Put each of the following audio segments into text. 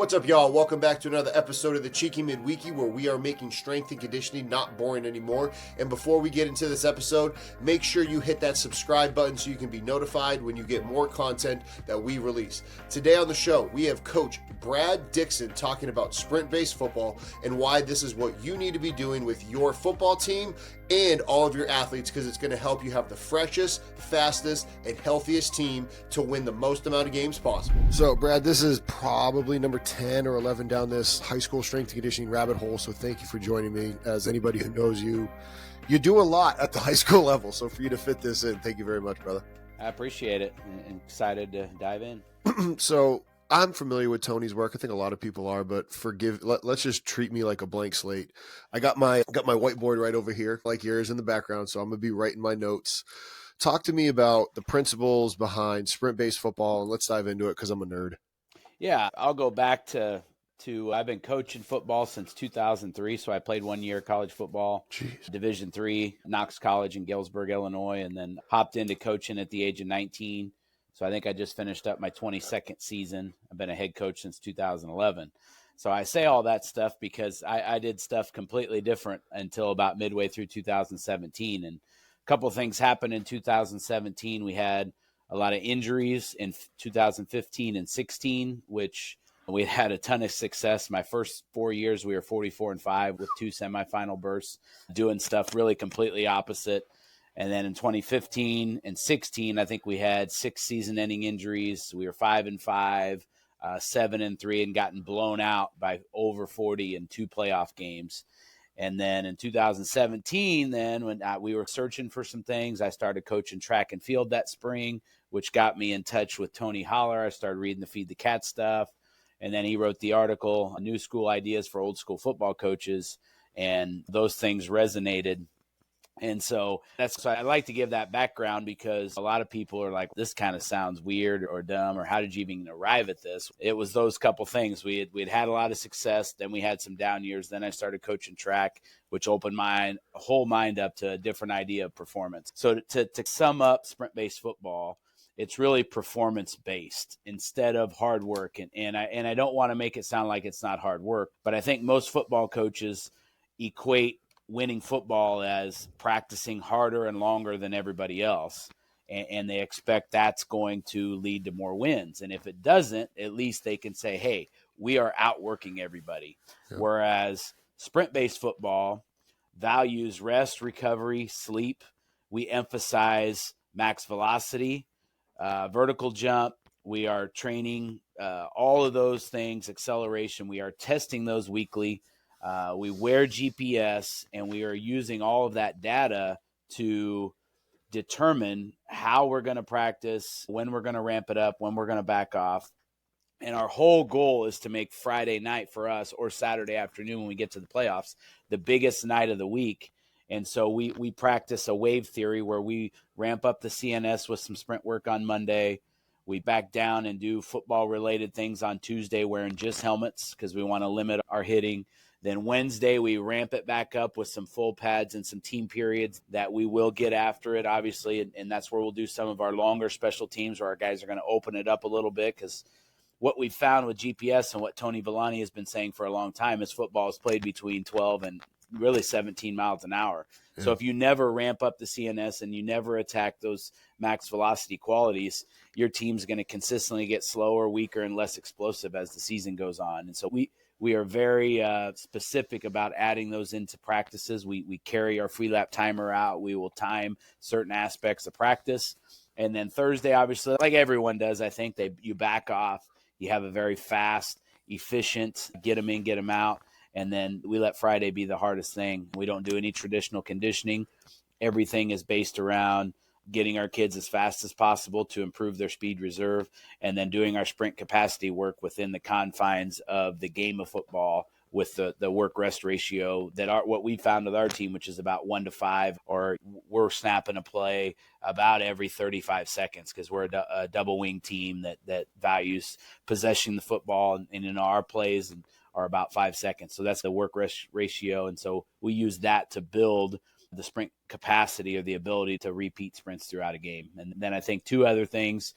What's up, y'all? Welcome back to another episode of the Cheeky Midweeky, where we are making strength and conditioning not boring anymore. And before we get into this episode, make sure you hit that subscribe button so you can be notified when you get more content that we release. Today on the show, we have Coach Brad Dixon talking about sprint-based football and why this is what you need to be doing with your football team and all of your athletes, because it's going to help you have the freshest, fastest, and healthiest team to win the most amount of games possible. So, Brad, this is probably number 10 or 11 down this high school strength and conditioning rabbit hole, so thank you for joining me. As anybody who knows you, you do a lot at the high school level, so for you to fit this in, thank you very much, brother. I appreciate it and excited to dive in. So, I'm familiar with Tony's work. I think a lot of people are, but let's just treat me like a blank slate. I got my whiteboard right over here, like yours in the background, so I'm going to be writing my notes. Talk to me about the principles behind sprint-based football, and let's dive into it because I'm a nerd. Yeah, I'll go back to I've been coaching football since 2003, so I played 1 year college football, Division III, Knox College in Galesburg, Illinois, and then hopped into coaching at the age of 19. So I think I just finished up my 22nd season. I've been a head coach since 2011. So I say all that stuff because I did stuff completely different until about midway through 2017. And a couple of things happened in 2017. We had a lot of injuries in 2015 and 16, which we had a ton of success. My first 4 years, we were 44-5 with 2 semifinal berths, doing stuff really completely opposite. And then in 2015 and 16, I think we had 6 season-ending injuries. We were 5-5, 7-3, and gotten blown out by over 40 in 2 playoff games. And then in 2017, then when we were searching for some things, I started coaching track and field that spring, which got me in touch with Tony Holler. I started reading the Feed the Cat stuff. And then he wrote the article, New School Ideas for Old School Football Coaches. And those things resonated. And so that's why I like to give that background, because a lot of people are like, this kind of sounds weird or dumb, or how did you even arrive at this? It was those couple things. We'd had a lot of success. Then we had some down years. Then I started coaching track, which opened my whole mind up to a different idea of performance. So to sum up sprint-based football, it's really performance-based instead of hard work. And I don't want to make it sound like it's not hard work, but I think most football coaches equate winning football as practicing harder and longer than everybody else. And they expect that's going to lead to more wins. And if it doesn't, at least they can say, hey, we are outworking everybody. Yeah. Whereas sprint-based football values rest, recovery, sleep. We emphasize max velocity, vertical jump. We are training all of those things, acceleration. We are testing those weekly. We wear GPS, and we are using all of that data to determine how we're going to practice, when we're going to ramp it up, when we're going to back off. And our whole goal is to make Friday night for us, or Saturday afternoon when we get to the playoffs, the biggest night of the week. And so we practice a wave theory where we ramp up the CNS with some sprint work on Monday. We back down and do football-related things on Tuesday wearing just helmets because we want to limit our hitting. Then Wednesday, we ramp it back up with some full pads and some team periods that we will get after it, obviously. And that's where we'll do some of our longer special teams where our guys are going to open it up a little bit, because what we've found with GPS and what Tony Villani has been saying for a long time is football is played between 12 and really 17 miles an hour. Yeah. So if you never ramp up the CNS and you never attack those max velocity qualities, your team's going to consistently get slower, weaker, and less explosive as the season goes on. And so we are very specific about adding those into practices. We carry our free lap timer out. We will time certain aspects of practice. And then Thursday, obviously, like everyone does, I think you back off. You have a very fast, efficient, get them in, get them out. And then we let Friday be the hardest thing. We don't do any traditional conditioning. Everything is based around getting our kids as fast as possible to improve their speed reserve, and then doing our sprint capacity work within the confines of the game of football with the work-rest ratio what we found with our team, which is about 1-5, or we're snapping a play about every 35 seconds because we're a double-wing team that values possessing the football, and in our plays are about 5 seconds. So that's the work-rest ratio, and so we use that to build the sprint capacity, or the ability to repeat sprints throughout a game. And then I think 2 other things,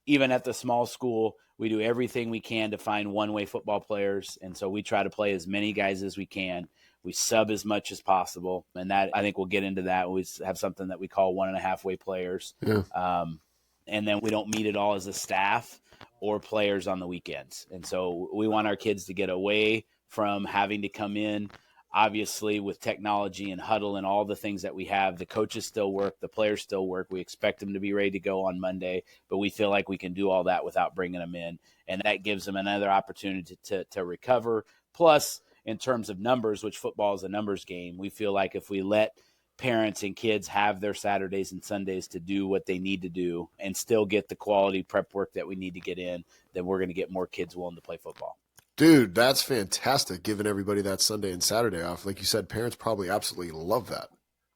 even at the small school, we do everything we can to find one-way football players. And so we try to play as many guys as we can. We sub as much as possible. And that, I think we'll get into that. We have something that we call 1.5-way players. Yeah. And then we don't meet at all as a staff or players on the weekends. And so we want our kids to get away from having to come in. Obviously, with technology and huddle and all the things that we have, the coaches still work, the players still work. We expect them to be ready to go on Monday, but we feel like we can do all that without bringing them in. And that gives them another opportunity to recover. Plus, in terms of numbers, which football is a numbers game, we feel like if we let parents and kids have their Saturdays and Sundays to do what they need to do and still get the quality prep work that we need to get in, then we're going to get more kids willing to play football. Dude, that's fantastic, giving everybody that Sunday and Saturday off. Like you said, parents probably absolutely love that.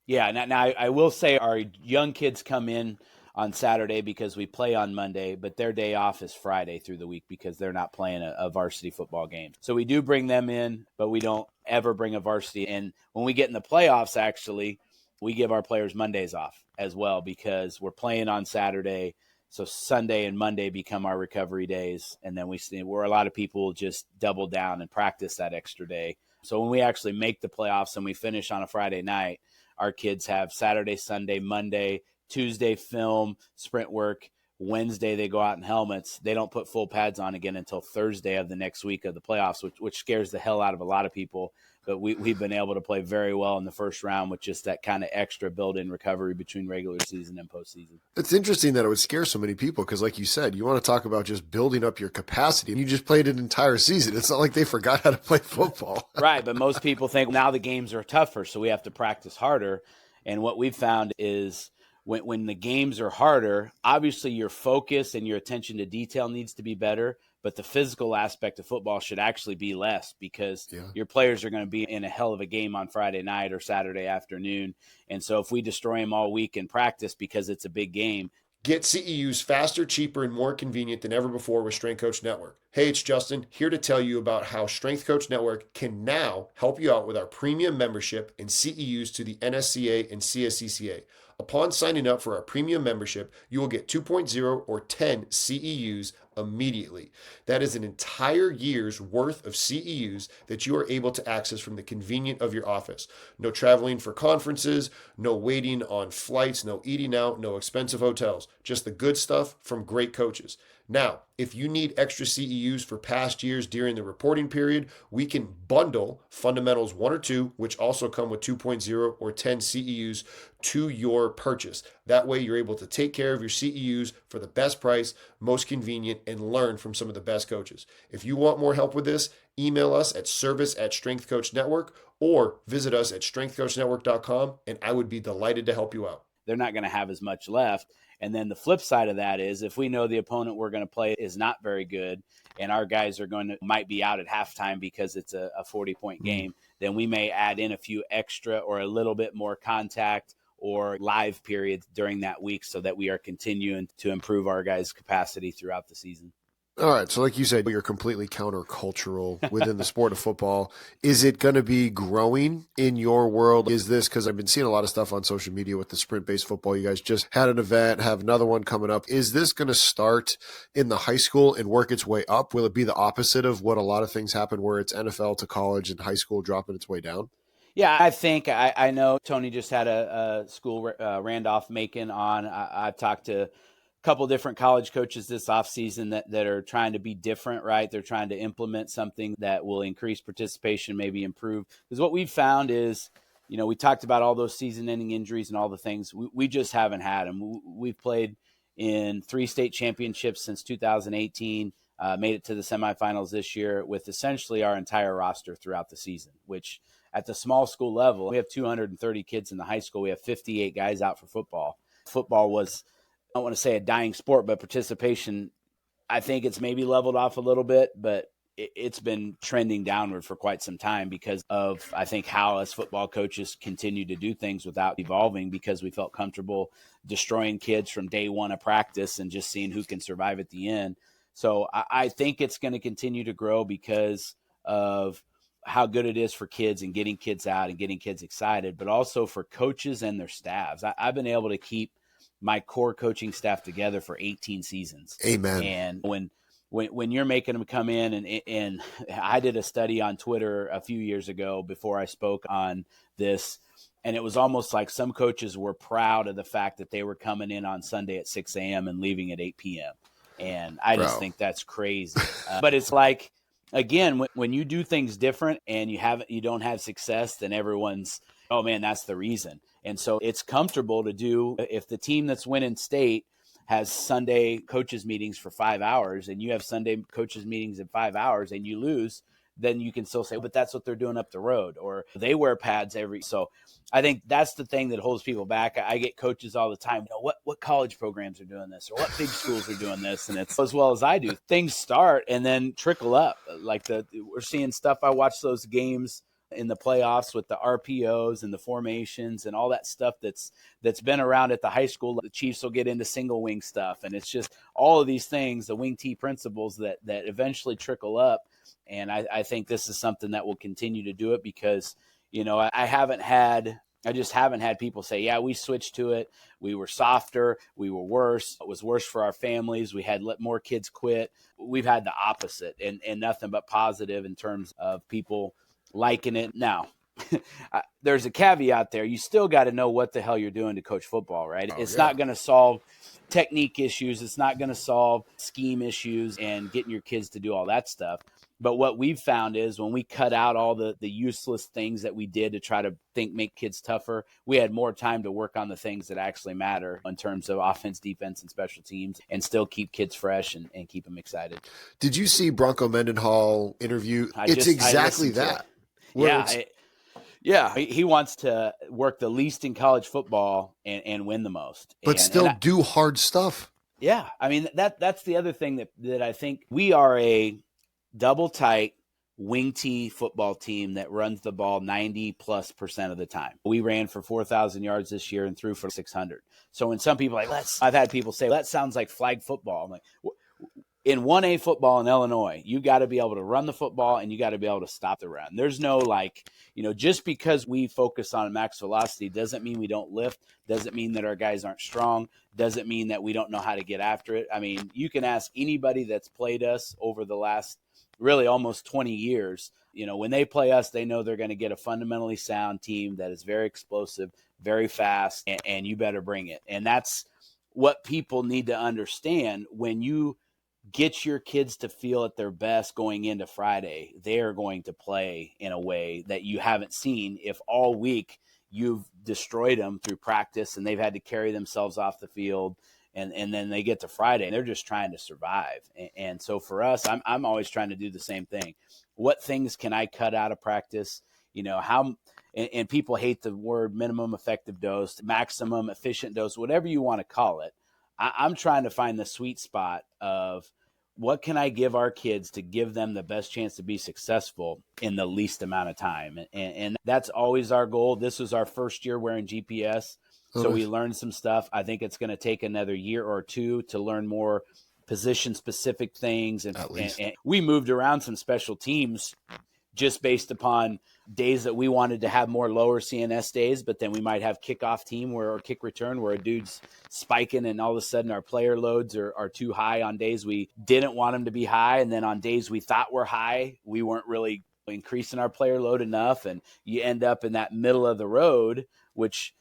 Yeah, now I will say our young kids come in on Saturday because we play on Monday, but their day off is Friday through the week because they're not playing a varsity football game. So we do bring them in, but we don't ever bring a varsity. And when we get in the playoffs, actually, we give our players Mondays off as well because we're playing on Saturday. So Sunday and Monday become our recovery days. And then where a lot of people just double down and practice that extra day. So when we actually make the playoffs and we finish on a Friday night, our kids have Saturday, Sunday, Monday, Tuesday film, sprint work. Wednesday, they go out in helmets. They don't put full pads on again until Thursday of the next week of the playoffs, which scares the hell out of a lot of people. But we've been able to play very well in the first round with just that kind of extra built-in recovery between regular season and postseason. It's interesting that it would scare so many people because, like you said, you want to talk about just building up your capacity, and you just played an entire season. It's not like they forgot how to play football. Right, but most people think now the games are tougher, so we have to practice harder. And what we've found is when the games are harder, obviously your focus and your attention to detail needs to be better, but the physical aspect of football should actually be less because your players are going to be in a hell of a game on Friday night or Saturday afternoon. And so if we destroy them all week in practice because it's a big game. Get CEUs faster, cheaper, and more convenient than ever before with Strength Coach Network. Hey, it's Justin, here to tell you about how Strength Coach Network can now help you out with our premium membership and CEUs to the NSCA and CSCCa. Upon signing up for our premium membership, you will get 2.0 or 10 CEUs immediately. That is an entire year's worth of CEUs that you are able to access from the convenience of your office. No traveling for conferences, no waiting on flights, no eating out, no expensive hotels, just the good stuff from great coaches. Now, if you need extra CEUs for past years during the reporting period, we can bundle Fundamentals 1 or 2, which also come with 2.0 or 10 CEUs to your purchase. That way you're able to take care of your CEUs for the best price, most convenient, and learn from some of the best coaches. If you want more help with this, email us at service@strengthcoachnetwork or visit us at strengthcoachnetwork.com, and I would be delighted to help you out. They're not going to have as much left. And then the flip side of that is if we know the opponent we're going to play is not very good and our guys might be out at halftime because it's a 40-point game, then we may add in a few extra or a little bit more contact or live periods during that week so that we are continuing to improve our guys' capacity throughout the season. All right. So like you said, you're completely countercultural within the sport of football. Is it going to be growing in your world? Is this, because I've been seeing a lot of stuff on social media with the sprint-based football. You guys just had an event, have another one coming up. Is this going to start in the high school and work its way up? Will it be the opposite of what a lot of things happen where it's NFL to college and high school dropping its way down? Yeah, I think I know Tony just had a school, Randolph Macon on. I've talked to couple different college coaches this offseason that are trying to be different, right? They're trying to implement something that will increase participation, maybe improve. Because what we've found is, we talked about all those season-ending injuries and all the things. We just haven't had them. We've played in 3 state championships since 2018, made it to the semifinals this year with essentially our entire roster throughout the season, which at the small school level, we have 230 kids in the high school. We have 58 guys out for football. Football was, I don't want to say a dying sport, but participation, I think it's maybe leveled off a little bit, but it's been trending downward for quite some time because of, I think, how us football coaches continue to do things without evolving because we felt comfortable destroying kids from day one of practice and just seeing who can survive at the end. So I think it's going to continue to grow because of how good it is for kids and getting kids out and getting kids excited, but also for coaches and their staffs. I've been able to keep my core coaching staff together for 18 seasons. Amen. And when you're making them come in, and I did a study on Twitter a few years ago before I spoke on this, and it was almost like some coaches were proud of the fact that they were coming in on Sunday at 6 a.m. and leaving at 8 p.m. And I just think that's crazy. But it's like, again, when you do things different and you don't have success, then everyone's, oh man, that's the reason. And so it's comfortable to do, if the team that's winning state has Sunday coaches meetings for 5 hours and you have Sunday coaches meetings in 5 hours and you lose, then you can still say, but that's what they're doing up the road, or they wear pads so I think that's the thing that holds people back. I get coaches all the time, what college programs are doing this, or what big schools are doing this, and it's as well as I do. Things start and then trickle up. Like we're seeing stuff. I watch those games in the playoffs with the RPOs and the formations and all that stuff that's been around at the high school. The Chiefs will get into single wing stuff, and it's just all of these things, the wing T principles that eventually trickle up. And I think this is something that will continue to do it because, I just haven't had people say, yeah, we switched to it. We were softer. We were worse. It was worse for our families. We had let more kids quit. We've had the opposite and nothing but positive in terms of people liking it. Now, there's a caveat there. You still got to know what the hell you're doing to coach football, right? It's not going to solve technique issues. It's not going to solve scheme issues and getting your kids to do all that stuff. But what we've found is when we cut out all the useless things that we did to try to make kids tougher, we had more time to work on the things that actually matter in terms of offense, defense, and special teams, and still keep kids fresh and keep them excited. Did you see Bronco Mendenhall interview? It's exactly that. Yeah, he wants to work the least in college football and win the most. But still do hard stuff. Yeah, I mean, that's the other thing that I think we are a double tight wing T football team that runs the ball 90+% of the time. We ran for 4,000 yards this year and threw for 600. So when some people are like, I've had people say, that sounds like flag football. I'm like, in 1A football in Illinois, you got to be able to run the football and you got to be able to stop the run. There's no just because we focus on max velocity doesn't mean we don't lift, doesn't mean that our guys aren't strong, doesn't mean that we don't know how to get after it. I mean, you can ask anybody that's played us over the last really almost 20 years. When they play us, they know they're going to get a fundamentally sound team that is very explosive, very fast, and you better bring it. And that's what people need to understand. When you get your kids to feel at their best going into Friday, they are going to play in a way that you haven't seen if all week you've destroyed them through practice and they've had to carry themselves off the field. And then they get to Friday and they're just trying to survive. And so for us, I'm always trying to do the same thing. What things can I cut out of practice? And people hate the word minimum effective dose, maximum efficient dose, whatever you want to call it. I'm trying to find the sweet spot of what can I give our kids to give them the best chance to be successful in the least amount of time. And that's always our goal. This was our first year wearing GPS. So we learned some stuff. I think it's going to take another year or two to learn more position-specific things. And we moved around some special teams just based upon days that we wanted to have more lower CNS days, but then we might have kickoff team or kick return where a dude's spiking and all of a sudden our player loads are too high on days we didn't want them to be high. And then on days we thought were high, we weren't really increasing our player load enough. And you end up in that middle of the road, which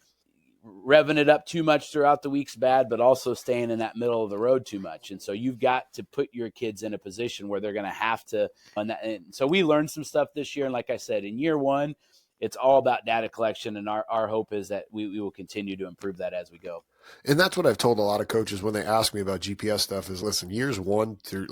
revving it up too much throughout the week's bad, but also staying in that middle of the road too much. And so you've got to put your kids in a position where they're going to have to. And so we learned some stuff this year. And like I said, in year one, it's all about data collection. And our hope is that we will continue to improve that as we go. And that's what I've told a lot of coaches when they ask me about GPS stuff is, listen, years 1 through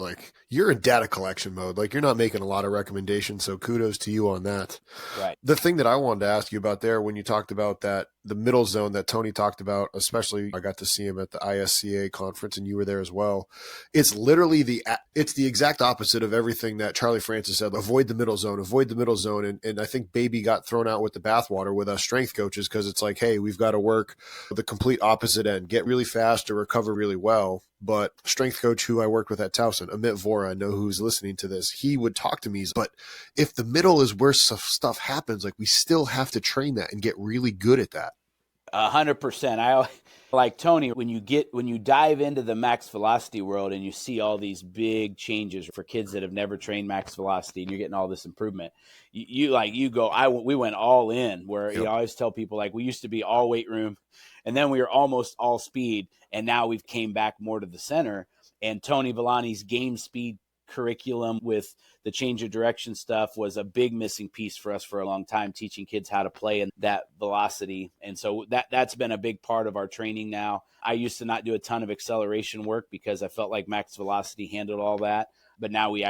you're in data collection mode. You're not making a lot of recommendations. So kudos to you on that. Right. The thing that I wanted to ask you about there, when you talked about the middle zone that Tony talked about, especially I got to see him at the NSCA conference and you were there as well. It's literally the exact opposite of everything that Charlie Francis said. Avoid the middle zone. And I think Baby got thrown out with the bathwater with us strength coaches because it's hey, we've got to work the complete opposite end, get really fast or recover really well. But strength coach who I worked with at Towson, Amit Vora, I know who's listening to this, he would talk to me. But if the middle is where stuff happens, we still have to train that and get really good at that. 100%. I like Tony, when you dive into the max velocity world and you see all these big changes for kids that have never trained max velocity and you're getting all this improvement, we went all in where, Yep. I always tell people, like, we used to be all weight room and then we were almost all speed. And now we've came back more to the center, and Tony Villani's game speed curriculum with the change of direction stuff was a big missing piece for us for a long time, teaching kids how to play in that velocity. And so that's been a big part of our training now. I used to not do a ton of acceleration work because I felt like max velocity handled all that. But now we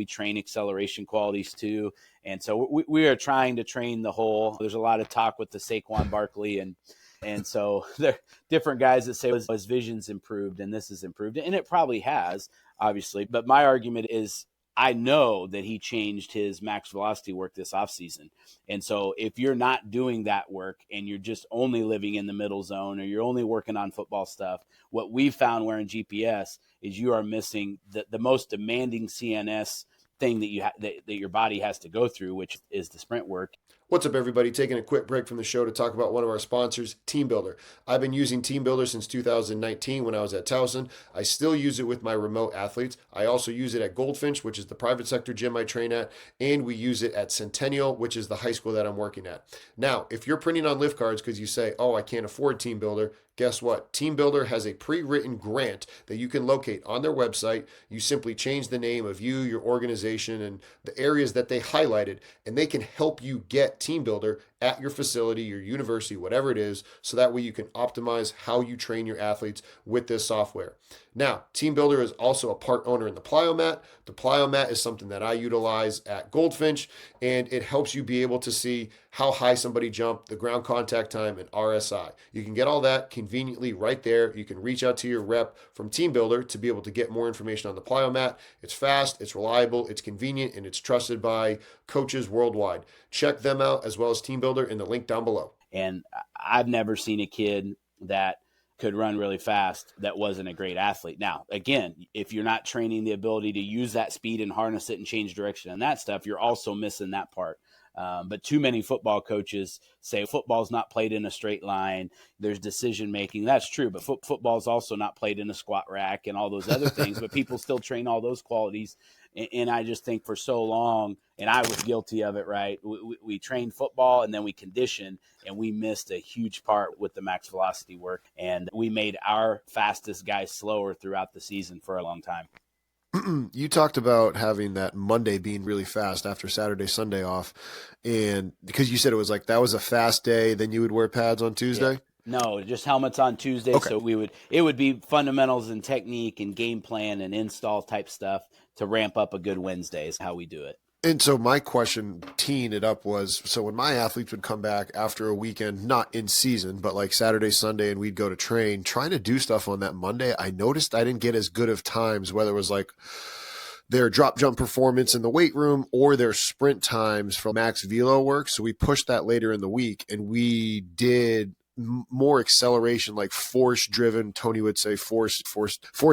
train acceleration qualities too. And so we are trying to train the whole. There's a lot of talk with the Saquon Barkley and so there are different guys that say his vision's improved and this is improved. And it probably has, obviously. But my argument is I know that he changed his max velocity work this offseason. And so if you're not doing that work and you're just only living in the middle zone or you're only working on football stuff, what we've found wearing GPS is you are missing the most demanding CNS thing that your body has to go through, which is the sprint work. What's up, everybody? Taking a quick break from the show to talk about one of our sponsors, TeamBuildr. I've been using TeamBuildr since 2019 when I was at Towson. I still use it with my remote athletes. I also use it at Goldfinch, which is the private sector gym I train at, and we use it at Centennial, which is the high school that I'm working at. Now, if you're printing on lift cards because you say, oh, I can't afford TeamBuildr, guess what? TeamBuildr has a pre-written grant that you can locate on their website. You simply change the name of you, your organization, and the areas that they highlighted, and they can help you get TeamBuildr at your facility, your university, whatever it is, so that way you can optimize how you train your athletes with this software. Now, TeamBuildr is also a part owner in the Plyomat. The Plyomat is something that I utilize at Goldfinch, and it helps you be able to see how high somebody jumped, the ground contact time, and RSI. You can get all that conveniently right there. You can reach out to your rep from TeamBuildr to be able to get more information on the Plyomat. It's fast, it's reliable, it's convenient, and it's trusted by coaches worldwide. Check them out as well as TeamBuildr in the link down below. And I've never seen a kid that could run really fast that wasn't a great athlete. Now, again, if you're not training the ability to use that speed and harness it and change direction and that stuff, you're also missing that part. But too many football coaches say football's not played in a straight line. There's decision making. That's true, but football's also not played in a squat rack and all those other things. But people still train all those qualities. And I just think for so long, and I was guilty of it, right? We trained football and then we conditioned, and we missed a huge part with the max velocity work. And we made our fastest guys slower throughout the season for a long time. You talked about having that Monday being really fast after Saturday, Sunday off. And because you said it was like that was a fast day, then you would wear pads on Tuesday? Yeah. No, just helmets on Tuesday. Okay. So it would be fundamentals and technique and game plan and install type stuff to ramp up a good Wednesday is how we do it. And so my question, teeing it up, was, so when my athletes would come back after a weekend, not in season, but like Saturday, Sunday, and we'd go to train, trying to do stuff on that Monday, I noticed I didn't get as good of times, whether it was like their drop jump performance in the weight room or their sprint times for max velo work. So we pushed that later in the week, and we did more acceleration, like force driven, Tony would say force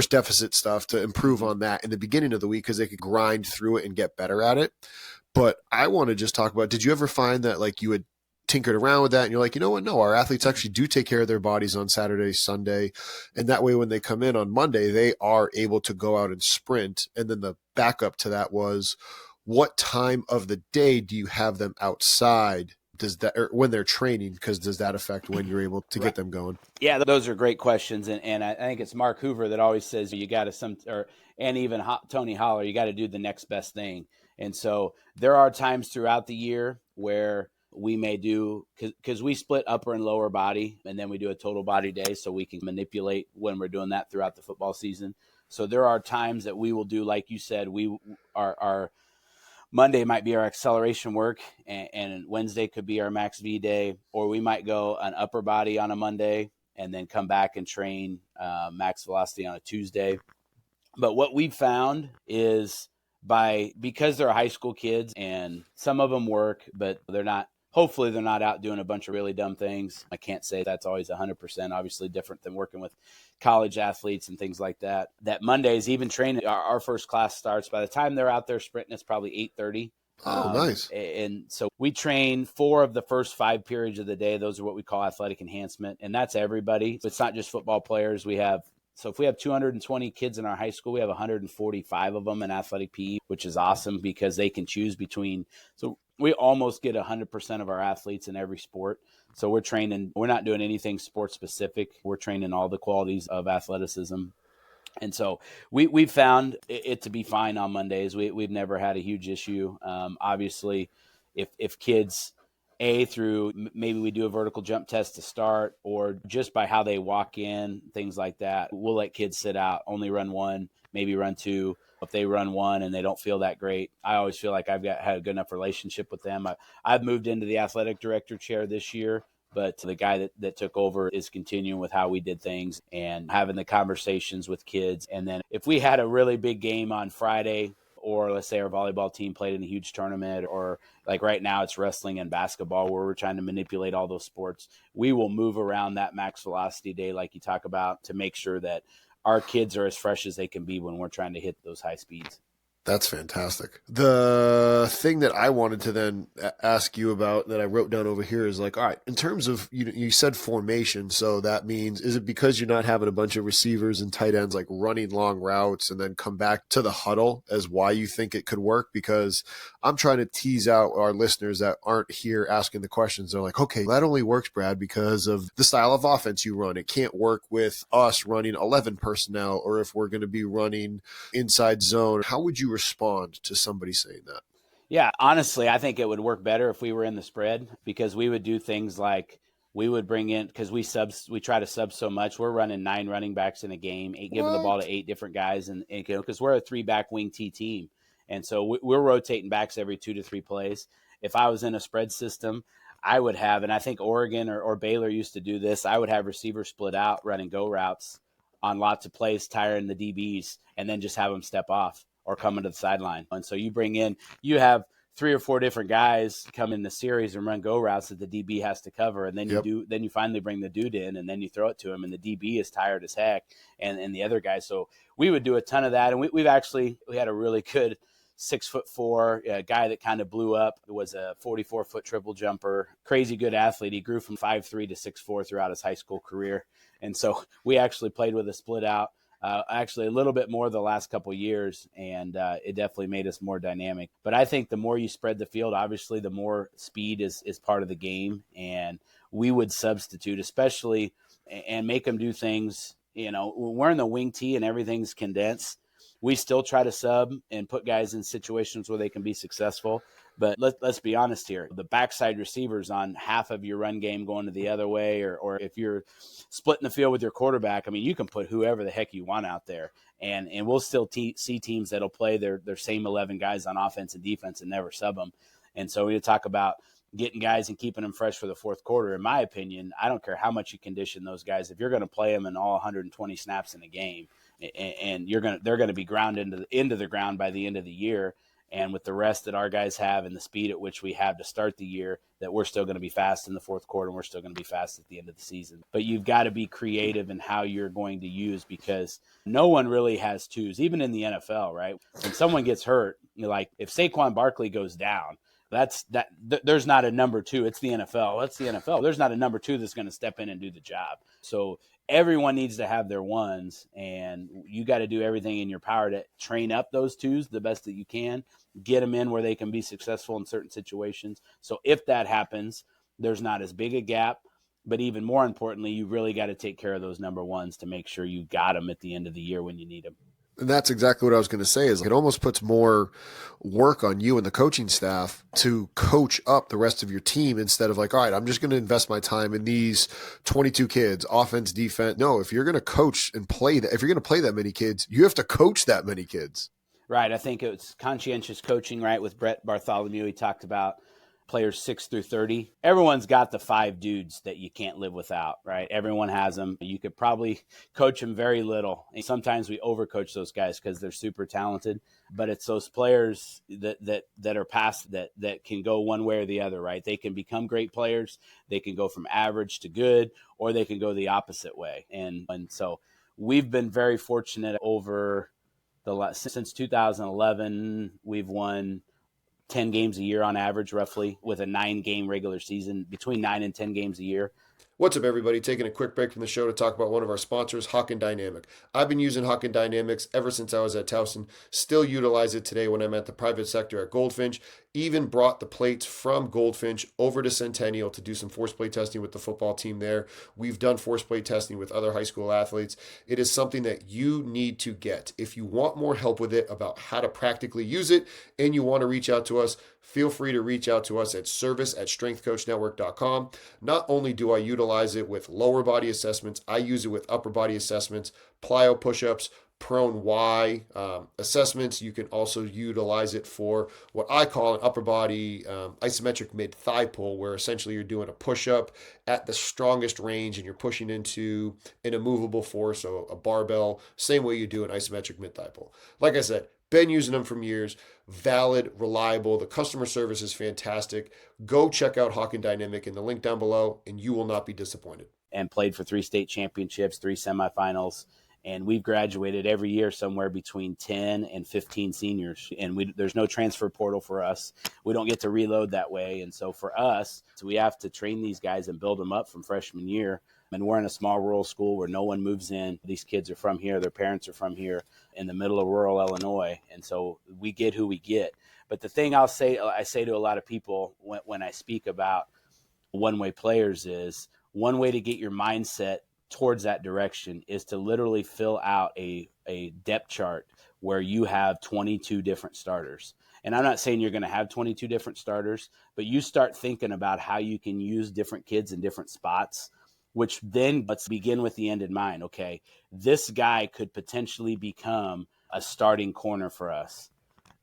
deficit stuff to improve on that in the beginning of the week because they could grind through it and get better at it. But I want to just talk about, did you ever find that like you had tinkered around with that and you're like, you know what, no, our athletes actually do take care of their bodies on Saturday, Sunday, and that way when they come in on Monday they are able to go out and sprint? And then the backup to that was, what time of the day do you have them outside? Does that, or when they're training, because does that affect when you're able to get them going? Yeah, those are great questions. And I think it's Mark Hoover that always says you got to and even Tony Holler, you got to do the next best thing. And so there are times throughout the year where we may do, because we split upper and lower body, and then we do a total body day so we can manipulate when we're doing that throughout the football season. So there are times that we will do, like you said, our Monday might be our acceleration work, and Wednesday could be our max V day, or we might go an upper body on a Monday and then come back and train max velocity on a Tuesday. But what we've found is because they're high school kids and some of them work, but hopefully they're not out doing a bunch of really dumb things. I can't say that's always 100%, obviously different than working with college athletes and things like that. That Mondays, even training, our first class starts. By the time they're out there sprinting, it's probably 8:30. Oh, nice. And so we train 4 of the first 5 periods of the day. Those are what we call athletic enhancement. And that's everybody. It's not just football players. So if we have 220 kids in our high school, we have 145 of them in athletic PE, which is awesome because they can choose between. So we almost get 100% of our athletes in every sport. So we're training, we're not doing anything sport specific. We're training all the qualities of athleticism. And so we've found it to be fine on Mondays. We've never had a huge issue. Obviously, if kids maybe we do a vertical jump test to start, or just by how they walk in, things like that, we'll let kids sit out, only run 1, maybe run 2. If they run 1 and they don't feel that great, I always feel like had a good enough relationship with them. I've moved into the athletic director chair this year, but the guy that took over is continuing with how we did things and having the conversations with kids. And then if we had a really big game on Friday, or let's say our volleyball team played in a huge tournament, or like right now it's wrestling and basketball where we're trying to manipulate all those sports, we will move around that max velocity day like you talk about to make sure that our kids are as fresh as they can be when we're trying to hit those high speeds. That's fantastic. The thing that I wanted to then ask you about that I wrote down over here is like, all right, in terms of, you said formation. So that means, is it because you're not having a bunch of receivers and tight ends like running long routes and then come back to the huddle as why you think it could work? Because I'm trying to tease out our listeners that aren't here asking the questions. They're like, okay, that only works, Brad, because of the style of offense you run. It can't work with us running 11 personnel, or if we're going to be running inside zone. How would you respond to somebody saying that? Yeah, honestly, I think it would work better if we were in the spread, because we would do things like we would bring in, because we try to sub so much. We're running 9 running backs in a game, giving the ball to 8 different guys, and because we're a 3-back wing T team, and so we're rotating backs every 2 to 3 plays. If I was in a spread system, I would have, and I think Oregon or Baylor used to do this, I would have receivers split out running go routes on lots of plays, tiring the DBs, and then just have them step off or coming to the sideline. And so you have 3 or 4 different guys come in the series and run go routes that the DB has to cover. And then you finally bring the dude in and then you throw it to him, and the DB is tired as heck and the other guy. So we would do a ton of that. And we had a really good 6'4" guy that kind of blew up. It was a 44-foot triple jumper, crazy good athlete. He grew from 5'3" to 6'4" throughout his high school career. And so we actually played with a split out. Actually a little bit more the last couple of years, and it definitely made us more dynamic. But I think the more you spread the field, obviously the more speed is part of the game, and we would substitute, especially, and make them do things, when we're in the wing tee and everything's condensed, we still try to sub and put guys in situations where they can be successful. But let's be honest here. The backside receivers on half of your run game going to the other way, or if you're splitting the field with your quarterback, I mean, you can put whoever the heck you want out there. And we'll still see teams that'll play their same 11 guys on offense and defense and never sub them. And so we talk about getting guys and keeping them fresh for the fourth quarter. In my opinion, I don't care how much you condition those guys. If you're going to play them in all 120 snaps in a game, and they're going to be ground into the ground by the end of the year. And with the rest that our guys have and the speed at which we have to start the year, that we're still going to be fast in the fourth quarter and we're still going to be fast at the end of the season. But you've got to be creative in how you're going to use, because no one really has twos, even in the NFL, right? When someone gets hurt, like if Saquon Barkley goes down, there's not a number 2. It's the NFL. That's the NFL. There's not a number 2 that's going to step in and do the job. So everyone needs to have their ones, and you got to do everything in your power to train up those 2s the best that you can, get them in where they can be successful in certain situations. So if that happens, there's not as big a gap. But even more importantly, you really got to take care of those number 1s to make sure you got them at the end of the year when you need them. And that's exactly what I was going to say, is it almost puts more work on you and the coaching staff to coach up the rest of your team, instead of like, all right, I'm just going to invest my time in these 22 kids, offense, defense. No, if you're going to coach and play that, if you're going to play that many kids, you have to coach that many kids. Right. I think it's conscientious coaching, right? With Brett Bartholomew, he talked about players 6 through 30. Everyone's got the 5 dudes that you can't live without, right? Everyone has them. You could probably coach them very little. And sometimes we overcoach those guys because they're super talented, but it's those players that are past that can go one way or the other, right? They can become great players. They can go from average to good, or they can go the opposite way. And so we've been very fortunate over since 2011, we've won 10 games a year on average, roughly, with a 9-game regular season, between 9 and 10 games a year. What's up, everybody? Taking a quick break from the show to talk about one of our sponsors, Hawken Dynamic. I've been using Hawken Dynamics ever since I was at Towson. Still utilize it today when I'm at the private sector at Goldfinch. Even brought the plates from Goldfinch over to Centennial to do some force plate testing with the football team there. We've done force plate testing with other high school athletes. It is something that you need to get. If you want more help with it about how to practically use it and you want to reach out to us, feel free to reach out to us at service@strengthcoachnetwork.com. Not only do I utilize it with lower body assessments, I use it with upper body assessments, plyo push-ups, prone Y assessments. You can also utilize it for what I call an upper body isometric mid-thigh pull, where essentially you're doing a push-up at the strongest range and you're pushing into an immovable force, so a barbell, same way you do an isometric mid-thigh pull. Like I said, been using them for years. Valid, reliable. The customer service is fantastic. Go check out Hawken Dynamic in the link down below, and you will not be disappointed. And played for 3 state championships, 3 semifinals. And we've graduated every year somewhere between 10 and 15 seniors. And there's no transfer portal for us. We don't get to reload that way. And so for us, we have to train these guys and build them up from freshman year. And we're in a small rural school where no one moves in. These kids are from here. Their parents are from here in the middle of rural Illinois. And so we get who we get. But the thing I say to a lot of people when I speak about one-way players is one way to get your mindset towards that direction is to literally fill out a depth chart where you have 22 different starters. And I'm not saying you're going to have 22 different starters, but you start thinking about how you can use different kids in different spots, which then let's begin with the end in mind. Okay, this guy could potentially become a starting corner for us.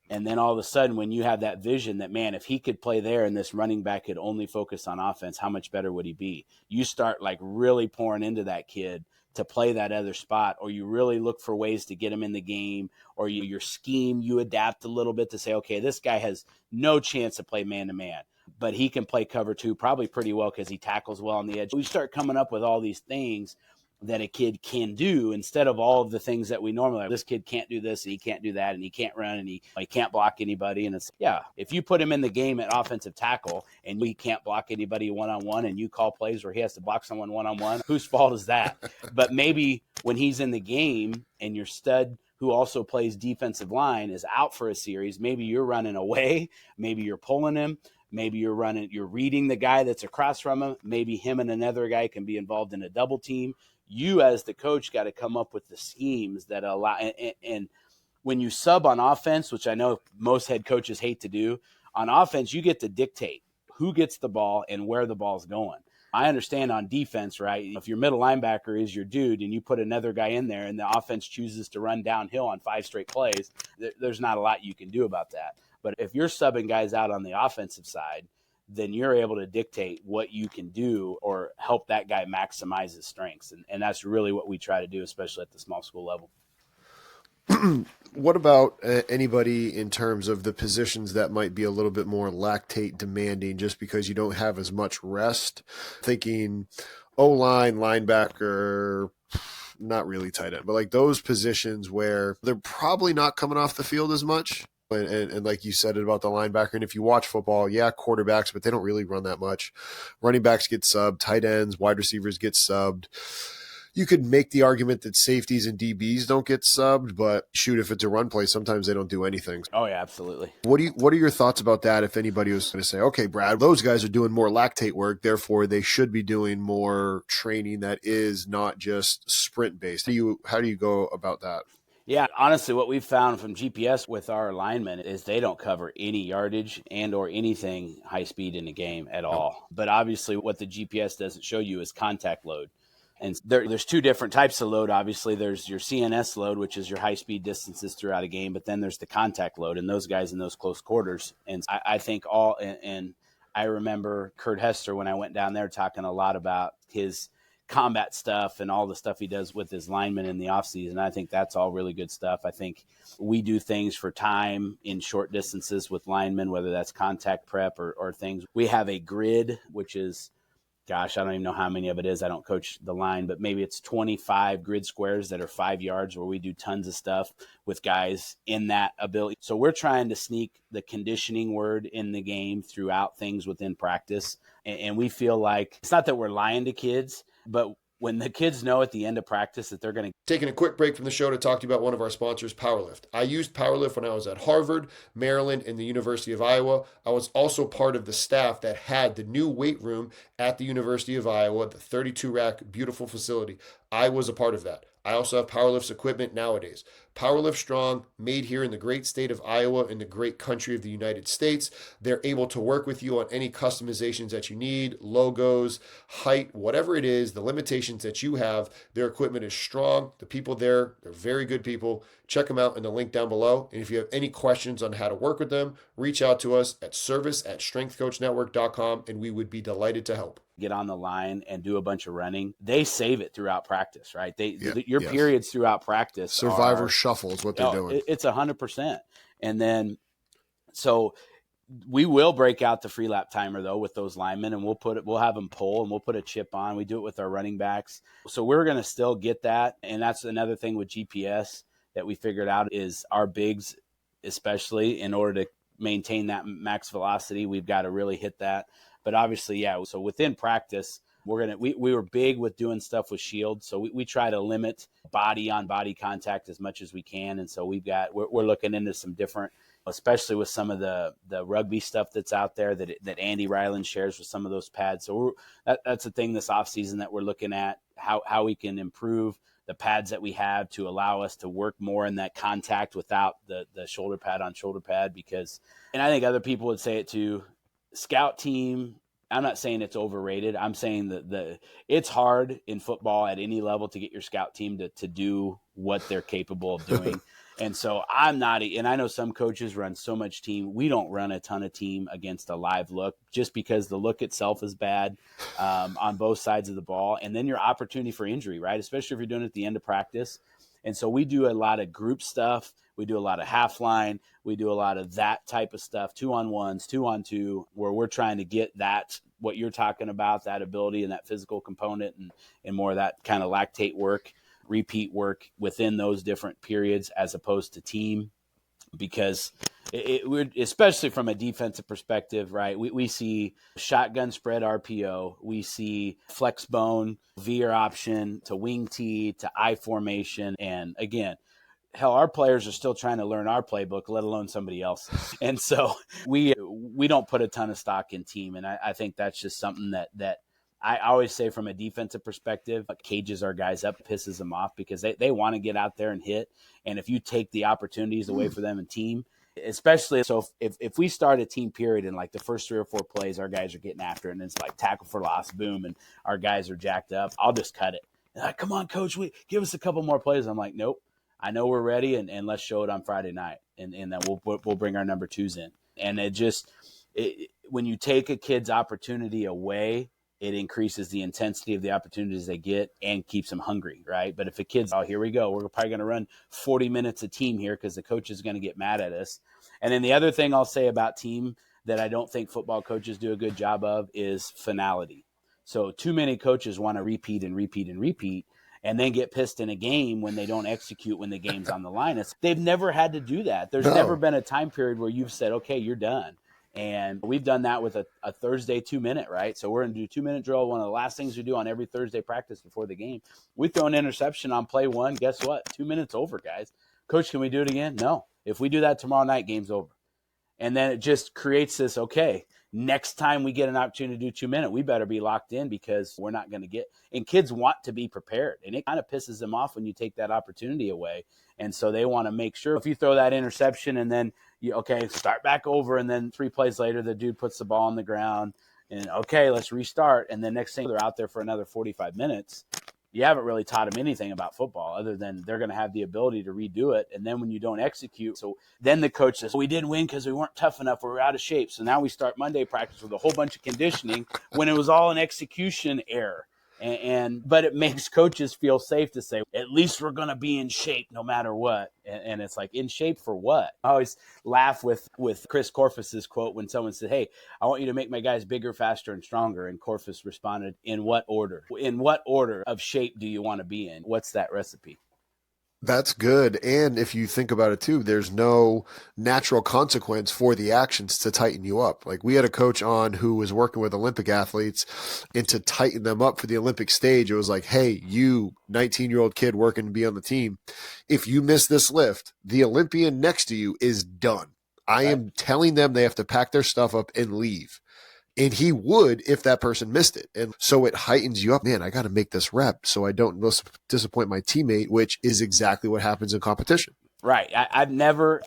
And then all of a sudden, when you have that vision that, man, if he could play there and this running back could only focus on offense, how much better would he be? You start like really pouring into that kid to play that other spot, or you really look for ways to get him in the game, or your scheme, you adapt a little bit to say, okay, this guy has no chance to play man-to-man, but he can play cover 2 probably pretty well because he tackles well on the edge. We start coming up with all these things that a kid can do instead of all of the things that we normally have. This kid can't do this and he can't do that and he can't run and he can't block anybody. And it's, yeah, if you put him in the game at offensive tackle and we can't block anybody one-on-one and you call plays where he has to block someone one-on-one, whose fault is that? But maybe when he's in the game and your stud who also plays defensive line is out for a series, maybe you're running away, maybe you're pulling him, maybe you're reading the guy that's across from him, maybe him and another guy can be involved in a double team. You as the coach got to come up with the schemes that allow, and when you sub on offense, which I know most head coaches hate to do, on offense, you get to dictate who gets the ball and where the ball's going. I understand on defense, right? If your middle linebacker is your dude and you put another guy in there and the offense chooses to run downhill on 5 straight plays, there's not a lot you can do about that. But if you're subbing guys out on the offensive side, then you're able to dictate what you can do or help that guy maximize his strengths. And that's really what we try to do, especially at the small school level. What about anybody in terms of the positions that might be a little bit more lactate demanding just because you don't have as much rest? Thinking O-line, linebacker, not really tight end, but like those positions where they're probably not coming off the field as much. And like you said about the linebacker, and if you watch football, yeah, quarterbacks, but they don't really run that much. Running backs get subbed, tight ends, wide receivers get subbed. You could make the argument that safeties and DBs don't get subbed, but shoot, if it's a run play, sometimes they don't do anything. Oh, yeah, absolutely. What are your thoughts about that? If anybody was going to say, okay, Brad, those guys are doing more lactate work, therefore they should be doing more training that is not just sprint based. How do you go about that? Yeah, honestly, what we've found from GPS with our linemen is they don't cover any yardage and or anything high speed in the game at all. But obviously what the GPS doesn't show you is contact load. And there's 2 different types of load. Obviously, there's your CNS load, which is your high-speed distances throughout a game, but then there's the contact load, and those guys in those close quarters. And I think and I remember Kurt Hester when I went down there talking a lot about his combat stuff and all the stuff he does with his linemen in the offseason. I think that's all really good stuff. I think we do things for time in short distances with linemen, whether that's contact prep or things. We have a grid, which is gosh, I don't even know how many of it is. I don't coach the line, but maybe it's 25 grid squares that are 5 yards where we do tons of stuff with guys in that ability. So we're trying to sneak the conditioning word in the game throughout things within practice. And we feel like it's not that we're lying to kids, but when the kids know at the end of practice that they're going to. Taking a quick break from the show to talk to you about one of our sponsors, Powerlift. I used Powerlift when I was at Harvard, Maryland, and the University of Iowa. I was also part of the staff that had the new weight room at the University of Iowa, the 32-rack, beautiful facility. I was a part of that. I also have Powerlift's equipment nowadays. Powerlift Strong, made here in the great state of Iowa in the great country of the United States. They're able to work with you on any customizations that you need, logos, height, whatever it is, the limitations that you have. Their equipment is strong. The people there, they're very good people. Check them out in the link down below. And if you have any questions on how to work with them, reach out to us at service@strengthcoachnetwork.com, and we would be delighted to help. Get on the line and do a bunch of running. They save it throughout practice, right? Your periods throughout practice. Survivor shuffle is what they're doing. It's 100%. And then, so we will break out the free lap timer though with those linemen, and we'll have them pull, and we'll put a chip on. We do it with our running backs. So we're going to still get that. And that's another thing with GPS that we figured out is our bigs, especially in order to maintain that max velocity, we've got to really hit that. But obviously, yeah, so within practice, we were big with doing stuff with shield. So we try to limit body on body contact as much as we can. And so we're looking into some different, especially with some of the rugby stuff that's out there that Andy Ryland shares with some of those pads. So that's a thing this offseason that we're looking at, how we can improve the pads that we have to allow us to work more in that contact without the shoulder pad on shoulder pad. Because, and I think other people would say it too, scout team, I'm not saying it's overrated. I'm saying that it's hard in football at any level to get your scout team to do what they're capable of doing. And so I'm not, and I know some coaches run so much team. We don't run a ton of team against a live look just because the look itself is bad on both sides of the ball. And then your opportunity for injury, right? Especially if you're doing it at the end of practice. And so we do a lot of group stuff. We do a lot of half line. We do a lot of that type of stuff, 2-on-1s, 2-on-2, where we're trying to get that, what you're talking about, that ability and that physical component and more of that kind of lactate work, repeat work within those different periods as opposed to team. Because especially from a defensive perspective, right? We see shotgun spread RPO. We see flex bone, veer option to wing T to I formation. And again, hell, our players are still trying to learn our playbook, let alone somebody else's. And so we don't put a ton of stock in team. And I think that's just something that I always say from a defensive perspective, cages our guys up, pisses them off because they want to get out there and hit. And if you take the opportunities away from them in team, especially so if we start a team period and like the first 3 or 4 plays, our guys are getting after it and it's like tackle for loss, boom, and our guys are jacked up, I'll just cut it. Like, come on, coach, give us a couple more plays. I'm like, nope, I know we're ready and let's show it on Friday night. And then we'll bring our number 2s in. And when you take a kid's opportunity away, it increases the intensity of the opportunities they get and keeps them hungry, right? But if a kid's, oh, here we go, we're probably going to run 40 minutes a team here because the coach is going to get mad at us. And then the other thing I'll say about team that I don't think football coaches do a good job of is finality. So too many coaches want to repeat and repeat and repeat and then get pissed in a game when they don't execute when the game's on the line. They've never had to do that. There's never been a time period where you've said, okay, you're done. And we've done that with a Thursday 2-minute, right? So we're going to do 2-minute drill. One of the last things we do on every Thursday practice before the game. We throw an interception on play 1. Guess what? 2 minutes over, guys. Coach, can we do it again? No. If we do that tomorrow night, game's over. And then it just creates this, okay, next time we get an opportunity to do 2-minute, we better be locked in because we're not going to get – and kids want to be prepared. And it kind of pisses them off when you take that opportunity away. And so they want to make sure if you throw that interception and then start back over. And then 3 plays later, the dude puts the ball on the ground and okay, let's restart. And then next thing they're out there for another 45 minutes. You haven't really taught them anything about football other than they're going to have the ability to redo it. And then when you don't execute, so then the coach says, we didn't win because we weren't tough enough. We were out of shape. So now we start Monday practice with a whole bunch of conditioning when it was all an execution error. But it makes coaches feel safe to say, at least we're going to be in shape no matter what. And it's like, in shape for what? I always laugh with Chris Corfus's quote when someone said, hey, I want you to make my guys bigger, faster, and stronger. And Corfus responded, in what order? In what order of shape do you want to be in? What's that recipe? That's good. And if you think about it too, there's no natural consequence for the actions to tighten you up. Like we had a coach on who was working with Olympic athletes, and to tighten them up for the Olympic stage, it was like, hey, you 19-year-old kid working to be on the team, if you miss this lift, the Olympian next to you is done. I am telling them they have to pack their stuff up and leave. And he would if that person missed it. And so it heightens you up. Man, I got to make this rep so I don't disappoint my teammate, which is exactly what happens in competition. Right. I've never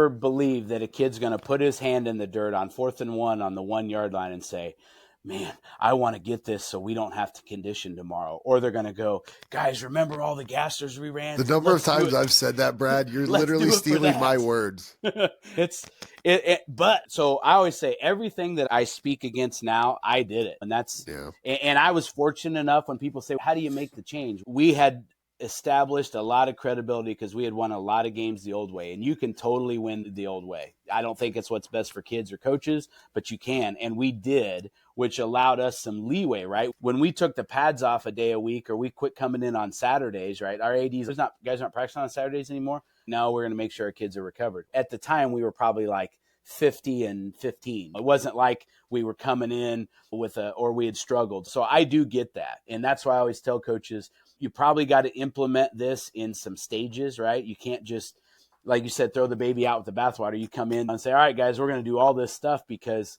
believed that a kid's going to put his hand in the dirt on 4th and 1 on the 1 yard line and say, man, I want to get this so we don't have to condition tomorrow. Or they're going to go, guys, remember all the gassers we ran? The number of times I've said that, Brad, you're literally stealing my words. But so I always say everything that I speak against now, I did it. And and I was fortunate enough when people say, how do you make the change? We had established a lot of credibility because we had won a lot of games the old way, and you can totally win the old way. I don't think it's what's best for kids or coaches, but you can. And we did, which allowed us some leeway, right? When we took the pads off a day a week, or we quit coming in on Saturdays, right? Our ADs, guys aren't practicing on Saturdays anymore. No, we're going to make sure our kids are recovered. At the time, we were probably like 50 and 15. It wasn't like we were coming in or we had struggled. So I do get that. And that's why I always tell coaches, you probably got to implement this in some stages, right? You can't just, like you said, throw the baby out with the bathwater. You come in and say, all right, guys, we're going to do all this stuff because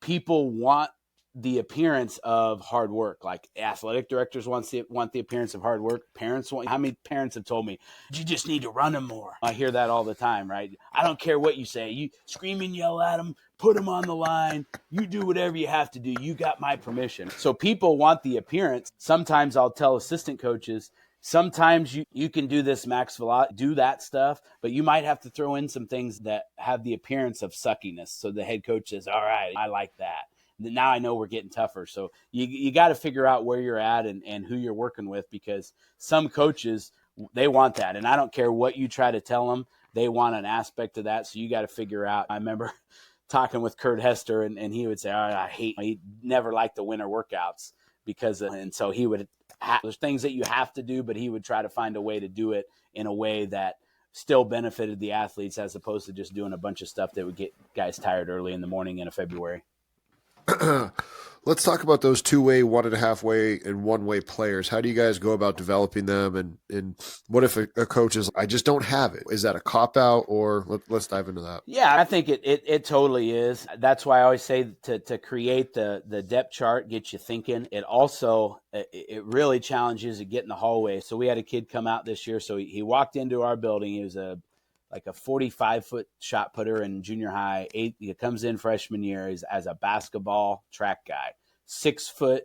people want the appearance of hard work. Like athletic directors want the appearance of hard work. Parents want. How many parents have told me, you just need to run them more? I hear that all the time, right? I don't care what you say. You scream and yell at them, put them on the line. You do whatever you have to do. You got my permission. So people want the appearance. Sometimes I'll tell assistant coaches, sometimes you can do this max velocity, do that stuff, but you might have to throw in some things that have the appearance of suckiness. So the head coach says, all right, I like that. Now I know we're getting tougher. So you got to figure out where you're at and who you're working with, because some coaches, they want that. And I don't care what you try to tell them, they want an aspect of that. So you got to figure out. I remember talking with Kurt Hester, and he would say, oh, he never liked the winter workouts and so he would, there's things that you have to do, but he would try to find a way to do it in a way that still benefited the athletes, as opposed to just doing a bunch of stuff that would get guys tired early in the morning in February. Let's talk about those 2-way, 1.5-way, and 1-way players. How do you guys go about developing them? And what if a coach is, I just don't have it? Is that a cop-out, or let's dive into that? Yeah, I think it totally is. That's why I always say to create the depth chart, get you thinking. It also, it really challenges you to get in the hallway. So we had a kid come out this year. So he walked into our building. He was like a 45-foot shot putter in junior high. He comes in freshman year as a basketball track guy. 6'2",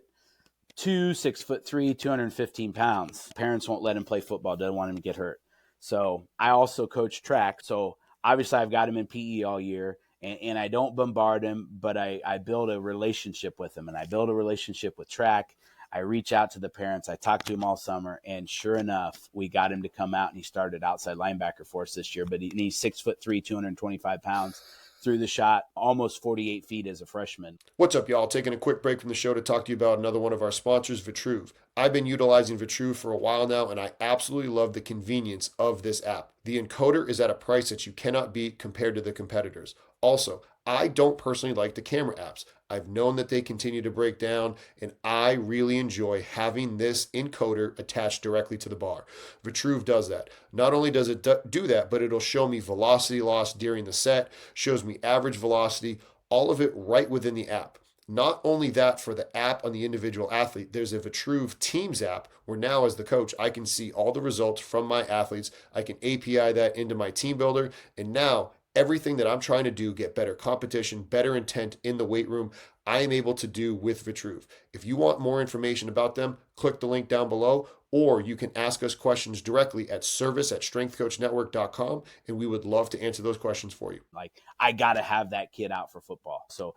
6'3", 215 pounds. Parents won't let him play football. Doesn't want him to get hurt. So I also coach track. So obviously I've got him in PE all year, and I don't bombard him, but I build a relationship with him, and I build a relationship with track. I reach out to the parents. I talk to him all summer, and sure enough, we got him to come out, and he started outside linebacker for us this year. But he's 6'3", 225 pounds, threw the shot almost 48 feet as a freshman. What's up, y'all? Taking a quick break from the show to talk to you about another one of our sponsors, Vitruve. I've been utilizing Vitruve for a while now, and I absolutely love the convenience of this app. The encoder is at a price that you cannot beat compared to the competitors. Also, I don't personally like the camera apps. I've known that they continue to break down, and I really enjoy having this encoder attached directly to the bar. Vitruve does that. Not only does it do that, but it'll show me velocity loss during the set, shows me average velocity, all of it right within the app. Not only that, for the app on the individual athlete, there's a Vitruve Teams app where now as the coach, I can see all the results from my athletes. I can API that into my TeamBuildr, and now everything that I'm trying to do, get better competition, better intent in the weight room, I am able to do with Vitruve. If you want more information about them, click the link down below, or you can ask us questions directly at service@strengthcoachnetwork.com, and we would love to answer those questions for you. Like, I got to have that kid out for football. So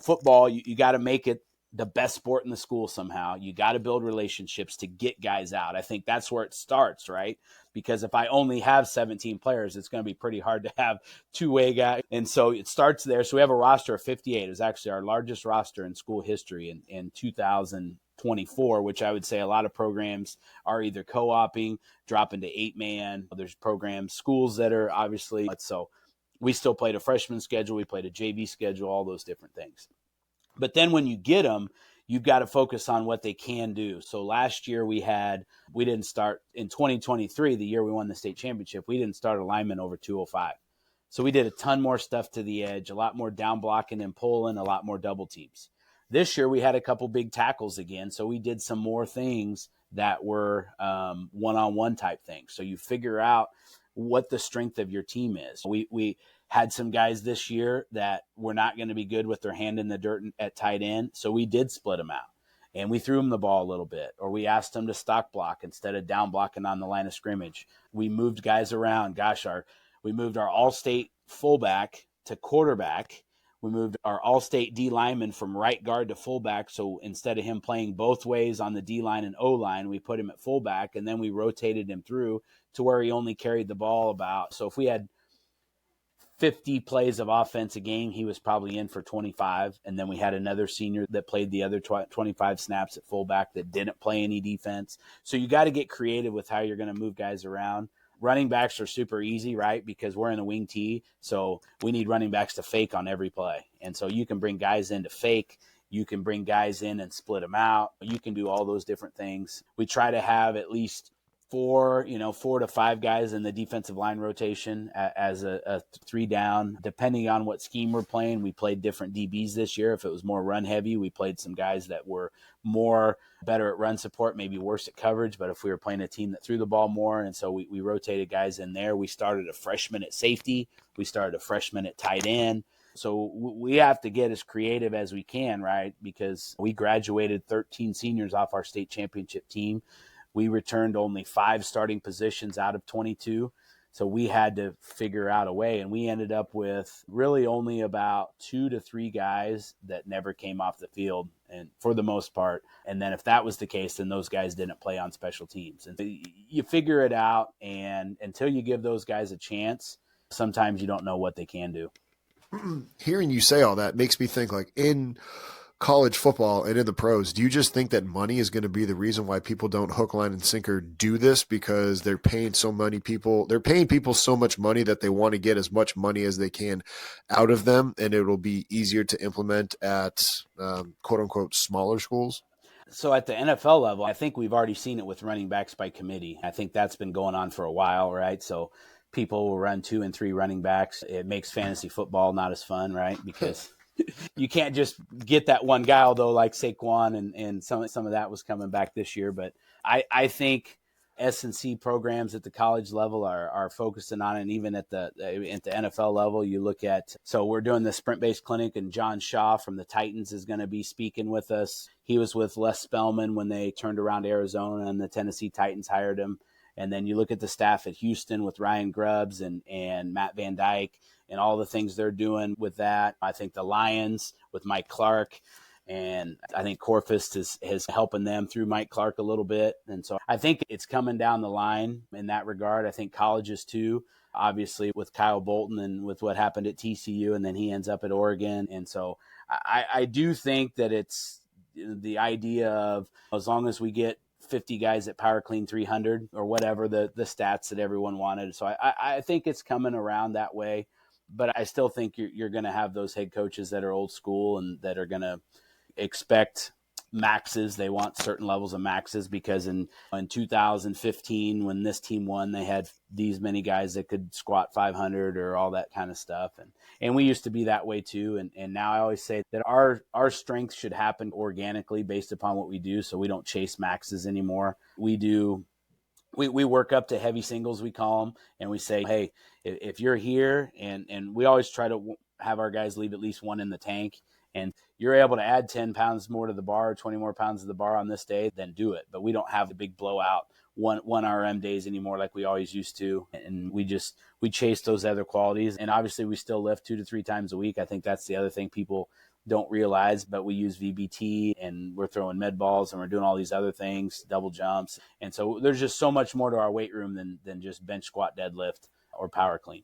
football, you got to make it the best sport in the school somehow. You got to build relationships to get guys out. I think that's where it starts, right? Because if I only have 17 players, it's going to be pretty hard to have two-way guys. And so it starts there. So we have a roster of 58. It was actually our largest roster in school history in 2024, which I would say a lot of programs are either co-oping, dropping to 8-man. There's programs, schools that are obviously. So we still played a freshman schedule. We played a JV schedule, all those different things. But then when you get them, you've got to focus on what they can do. So last year we didn't start in 2023, the year we won the state championship, we didn't start a lineman over 205. So we did a ton more stuff to the edge, a lot more down blocking and pulling, a lot more double teams. This year we had a couple big tackles again. So we did some more things that were one-on-one type things. So you figure out what the strength of your team is. We had some guys this year that were not going to be good with their hand in the dirt at tight end. So we did split them out and we threw them the ball a little bit, or we asked them to stock block instead of down blocking on the line of scrimmage. We moved guys around. We moved our all-state fullback to quarterback. We moved our all-state D lineman from right guard to fullback. So instead of him playing both ways on the D line and O line, we put him at fullback, and then we rotated him through to where he only carried the ball about. So if we had 50 plays of offense a game, he was probably in for 25. And then we had another senior that played the other 25 snaps at fullback that didn't play any defense. So you got to get creative with how you're going to move guys around. Running backs are super easy, right? Because we're in a wing tee. So we need running backs to fake on every play. And so you can bring guys in to fake. You can bring guys in and split them out. You can do all those different things. We try to have at least 4 to 5 guys in the defensive line rotation as a 3 down, depending on what scheme we're playing. We played different DBs this year. If it was more run heavy, we played some guys that were better at run support, maybe worse at coverage. But if we were playing a team that threw the ball more, and so we rotated guys in there. We started a freshman at safety. We started a freshman at tight end. So we have to get as creative as we can, right? Because we graduated 13 seniors off our state championship team. We returned only 5 starting positions out of 22. So we had to figure out a way. And we ended up with really only about 2 to 3 guys that never came off the field, and for the most part. And then if that was the case, then those guys didn't play on special teams. And you figure it out. And until you give those guys a chance, sometimes you don't know what they can do. Hearing you say all that makes me think, like, in college football and in the pros, do you just think that money is going to be the reason why people don't hook, line, and sinker do this? Because they're paying people so much money that they want to get as much money as they can out of them, and it'll be easier to implement at quote unquote smaller schools? So at the NFL level, I think we've already seen it with running backs by committee. I think that's been going on for a while, right? So people will run 2 and 3 running backs. It makes fantasy football not as fun, right? Because you can't just get that one guy, although like Saquon and some of that was coming back this year. But I think S&C programs at the college level are focusing on it. And even at the NFL level, you look at, so we're doing the sprint-based clinic, and John Shaw from the Titans is going to be speaking with us. He was with Les Spellman when they turned around Arizona, and the Tennessee Titans hired him. And then you look at the staff at Houston with Ryan Grubbs and Matt Van Dyke and all the things they're doing with that. I think the Lions with Mike Clark, and I think Corfist is helping them through Mike Clark a little bit. And so I think it's coming down the line in that regard. I think colleges too, obviously with Kyle Bolton and with what happened at TCU, and then he ends up at Oregon. And so I do think that it's the idea of, as long as we get 50 guys at Power Clean 300 or whatever the stats that everyone wanted. So I think it's coming around that way, but I still think you're going to have those head coaches that are old school and that are going to expect maxes. They want certain levels of maxes because in 2015, when this team won, they had these many guys that could squat 500 or all that kind of stuff. And we used to be that way too. And now I always say that our strength should happen organically based upon what we do. So we don't chase maxes anymore. We work up to heavy singles, we call them, and we say, hey, if you're here, and we always try to have our guys leave at least 1 in the tank, and you're able to add 10 pounds more to the bar, 20 more pounds to the bar on this day, then do it. But we don't have the big blowout one RM days anymore like we always used to. And we chase those other qualities. And obviously we still lift 2 to 3 times a week. I think that's the other thing people don't realize, but we use VBT and we're throwing med balls and we're doing all these other things, double jumps. And so there's just so much more to our weight room than just bench, squat, deadlift, or power clean.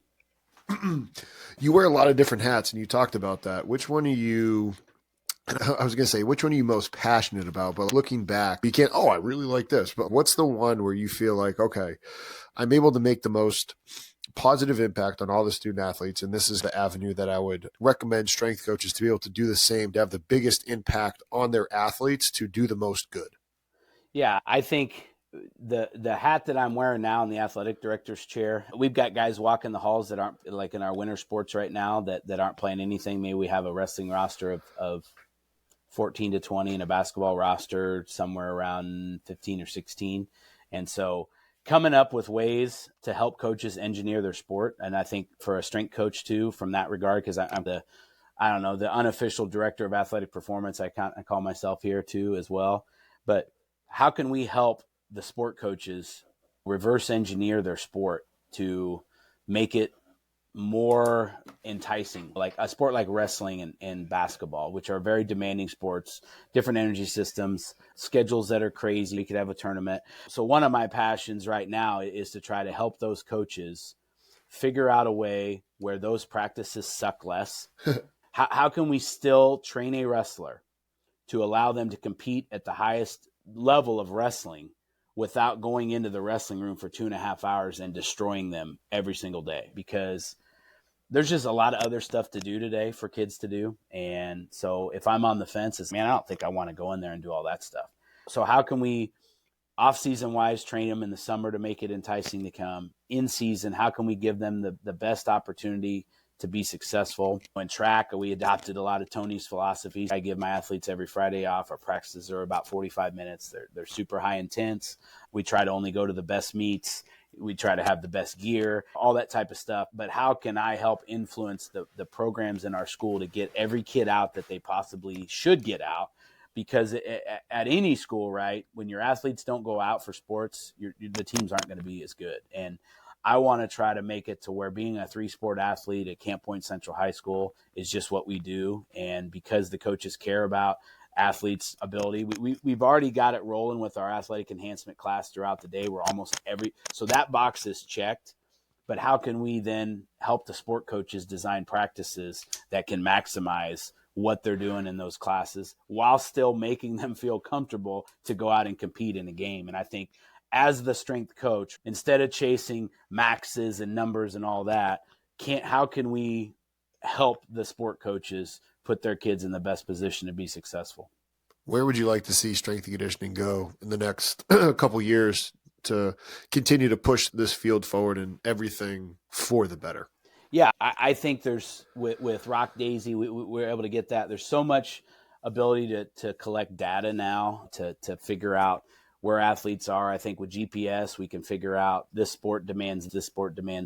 You wear a lot of different hats, and you talked about that. Which one are you, I was going to say, which one are you most passionate about? But looking back, you can't, I really like this. But what's the one where you feel like, okay, I'm able to make the most positive impact on all the student athletes, and this is the avenue that I would recommend strength coaches to be able to do the same, to have the biggest impact on their athletes, to do the most good? Yeah, I think the hat that I'm wearing now in the athletic director's chair, we've got guys walking the halls that aren't, like in our winter sports right now, that aren't playing anything. Maybe we have a wrestling roster of 14 to 20 and a basketball roster somewhere around 15 or 16. And so coming up with ways to help coaches engineer their sport. And I think for a strength coach too, from that regard, because I'm the unofficial director of athletic performance, I call myself here too as well. But how can we help the sport coaches reverse engineer their sport to make it more enticing, like a sport like wrestling and basketball, which are very demanding sports, different energy systems, schedules that are crazy. You could have a tournament. So one of my passions right now is to try to help those coaches figure out a way where those practices suck less. How can we still train a wrestler to allow them to compete at the highest level of wrestling without going into the wrestling room for 2.5 hours and destroying them every single day? Because there's just a lot of other stuff to do today for kids to do. And so if I'm on the fence, I don't think I want to go in there and do all that stuff. So how can we, off-season wise, train them in the summer to make it enticing to come? In season, how can we give them the best opportunity to be successful? In track, we adopted a lot of Tony's philosophies. I give my athletes every Friday off. Our practices are about 45 minutes. They're super high intense. We try to only go to the best meets. We try to have the best gear, all that type of stuff. But how can I help influence the programs in our school to get every kid out that they possibly should get out? Because at any school, right, when your athletes don't go out for sports, the teams aren't going to be as good. And I want to try to make it to where being a 3-sport athlete at Camp Point Central High School is just what we do. And because the coaches care about athletes' ability, we've already got it rolling with our athletic enhancement class throughout the day. We're almost so that box is checked. But how can we then help the sport coaches design practices that can maximize what they're doing in those classes while still making them feel comfortable to go out and compete in a game? And I think as the strength coach, instead of chasing maxes and numbers and all that, how can we help the sport coaches put their kids in the best position to be successful? Where would you like to see strength and conditioning go in the next couple years to continue to push this field forward and everything for the better? Yeah, I think there's with Rock Daisy, we're able to get that. There's so much ability to collect data now to figure out where athletes are. I think with GPS, we can figure out this sport demands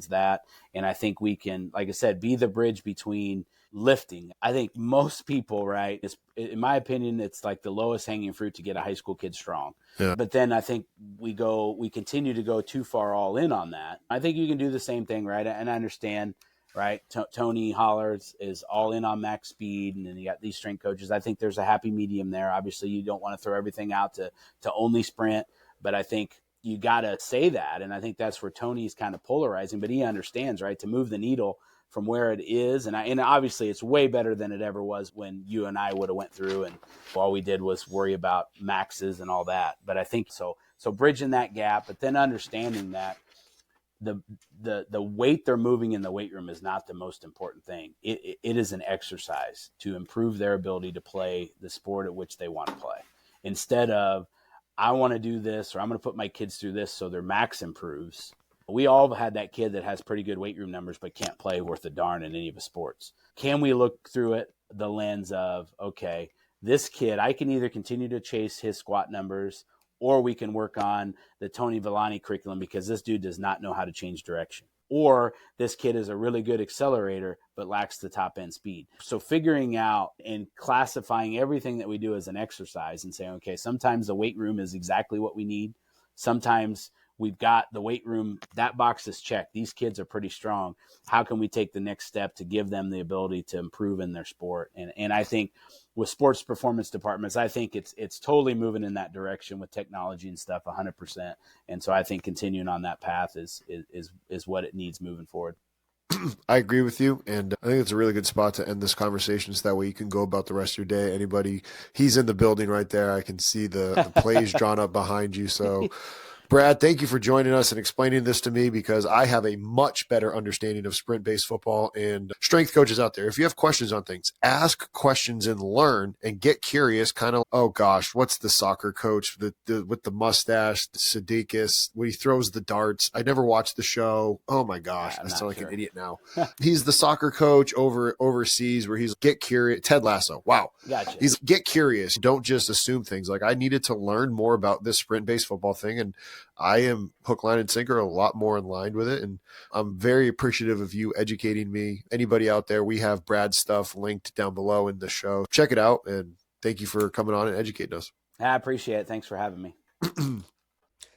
that. And I think we can, like I said, be the bridge between lifting. I think most people, right, in my opinion, it's like the lowest hanging fruit to get a high school kid strong. Yeah. But then I think we continue to go too far all in on that. I think you can do the same thing, right? And I understand, right? Tony Holler is all in on max speed, and then you got these strength coaches. I think there's a happy medium there. Obviously, you don't want to throw everything out to only sprint, but I think you got to say that, and I think that's where Tony's kind of polarizing, but he understands, right, to move the needle from where it is, and obviously it's way better than it ever was when you and I would have went through, and all we did was worry about maxes and all that. But I think so bridging that gap, but then understanding that the weight they're moving in the weight room is not the most important thing. It is an exercise to improve their ability to play the sport at which they want to play. Instead of, I want to do this, or I'm going to put my kids through this so their max improves. We all had that kid that has pretty good weight room numbers but can't play worth a darn in any of the sports. Can we look through it the lens of, okay, this kid, I can either continue to chase his squat numbers, or we can work on the Tony Villani curriculum because this dude does not know how to change direction. Or this kid is a really good accelerator but lacks the top end speed. So figuring out and classifying everything that we do as an exercise and saying, okay, sometimes the weight room is exactly what we need. Sometimes we've got the weight room, that box is checked. These kids are pretty strong. How can we take the next step to give them the ability to improve in their sport? And I think with sports performance departments, I think it's totally moving in that direction with technology and stuff 100%. And so I think continuing on that path is what it needs moving forward. I agree with you, and I think it's a really good spot to end this conversation so that way you can go about the rest of your day. Anybody, he's in the building right there. I can see the plays drawn up behind you. So, Brad, thank you for joining us and explaining this to me, because I have a much better understanding of sprint-based football. And strength coaches out there, if you have questions on things, ask questions and learn and get curious. Kind of, oh gosh, what's the soccer coach with the mustache, Sudeikis, when he throws the darts? I never watched the show. Oh my gosh, I sound like an idiot now. He's the soccer coach overseas where he's get curious. Ted Lasso. Wow. Gotcha. He's get curious. Don't just assume things. Like, I needed to learn more about this sprint-based football thing, and I am hook, line, and sinker a lot more in line with it. And I'm very appreciative of you educating me. Anybody out there, we have Brad's stuff linked down below in the show. Check it out. And thank you for coming on and educating us. I appreciate it. Thanks for having me.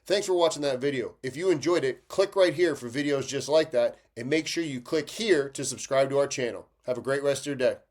Thanks for watching that video. If you enjoyed it, click right here for videos just like that, and make sure you click here to subscribe to our channel. Have a great rest of your day.